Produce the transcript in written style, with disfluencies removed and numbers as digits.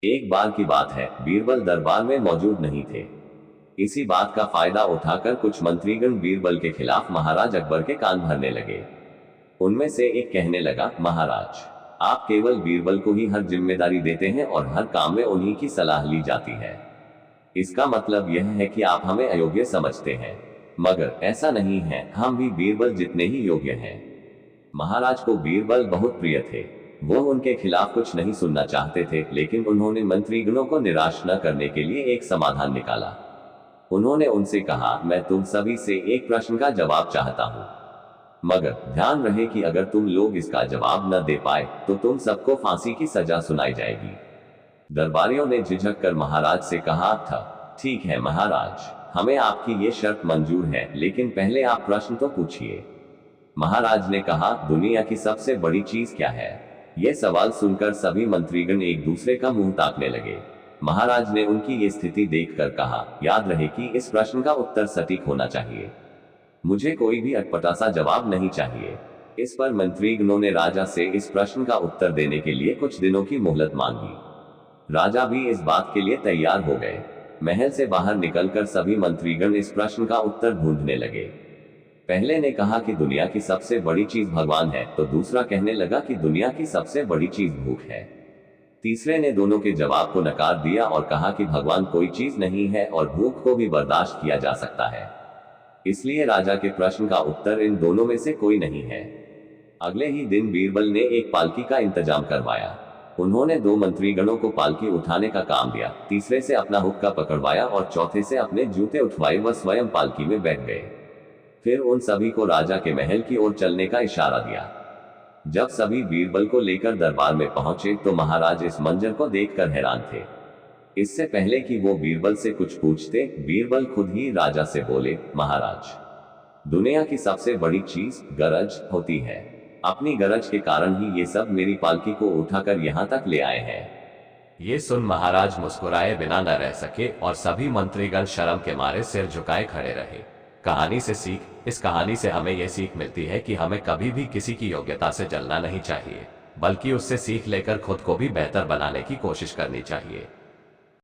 एक बार की बात है, बीरबल दरबार में मौजूद नहीं थे। इसी बात का फायदा उठाकर कुछ मंत्रीगण बीरबल के खिलाफ महाराज अकबर के कान भरने लगे। उनमें से एक कहने लगा, महाराज, आप केवल बीरबल को ही हर जिम्मेदारी देते हैं और हर काम में उन्हीं की सलाह ली जाती है। इसका मतलब यह है कि आप हमें अयोग्य समझते हैं। मगर ऐसा नहीं है, हम भी बीरबल जितने ही योग्य हैं। महाराज को बीरबल बहुत प्रिय थे। वो उनके खिलाफ कुछ नहीं सुनना चाहते थे, लेकिन उन्होंने मंत्रीगणों को निराश न करने के लिए एक समाधान निकाला। उन्होंने उनसे कहा, मैं तुम सभी से एक प्रश्न का जवाब चाहता हूँ, मगर ध्यान रहे कि अगर तुम लोग इसका जवाब न दे पाए तो तुम सबको फांसी की सजा सुनाई जाएगी। दरबारियों ने झिझक कर महाराज से कहा था, ठीक है महाराज, हमें आपकी ये शर्त मंजूर है, लेकिन पहले आप प्रश्न तो पूछिए। महाराज ने कहा, दुनिया की सबसे बड़ी चीज क्या है? यह सवाल सुनकर सभी मंत्रीगण एक दूसरे का मुंह ताकने लगे। महाराज ने उनकी ये स्थिति देखकर कहा, याद रहे कि इस प्रश्न का उत्तर सटीक होना चाहिए। मुझे कोई भी अटपटा सा जवाब नहीं चाहिए। इस पर मंत्रीगणों ने राजा से इस प्रश्न का उत्तर देने के लिए कुछ दिनों की मोहलत मांगी। राजा भी इस बात के लिए तैयार हो गए। महल से बाहर निकलकर सभी मंत्रीगण इस प्रश्न का उत्तर ढूंढने लगे। पहले ने कहा कि दुनिया की सबसे बड़ी चीज भगवान है, तो दूसरा कहने लगा कि दुनिया की सबसे बड़ी चीज भूख है। तीसरे ने दोनों के जवाब को नकार दिया और कहा कि भगवान कोई चीज नहीं है और भूख को भी बर्दाश्त किया जा सकता है। इसलिए राजा के प्रश्न का उत्तर इन दोनों में से कोई नहीं है। अगले ही दिन बीरबल ने एक पालकी का इंतजाम करवाया। उन्होंने दो मंत्रीगणों को पालकी उठाने का काम दिया, तीसरे से अपना हुक्का पकड़वाया और चौथे से अपने जूते उठवाए व स्वयं पालकी में बैठ गए। फिर उन सभी को राजा के महल की ओर चलने का इशारा दिया। जब सभी बीरबल को लेकर दरबार में पहुंचे तो महाराज इस मंजर को देखकर हैरान थे। इससे पहले कि वो बीरबल से कुछ पूछते, बीरबल खुद ही राजा से बोले, महाराज, दुनिया की सबसे बड़ी चीज गरज होती है। अपनी गरज के कारण ही ये सब मेरी पालकी को उठाकर यहाँ तक ले आए हैं। ये सुन महाराज मुस्कुराए बिना न रह सके और सभी मंत्रीगण शर्म के मारे सिर झुकाए खड़े रहे। कहानी से सीख, इस कहानी से हमें यह सीख मिलती है कि हमें कभी भी किसी की योग्यता से जलना नहीं चाहिए, बल्कि उससे सीख लेकर खुद को भी बेहतर बनाने की कोशिश करनी चाहिए।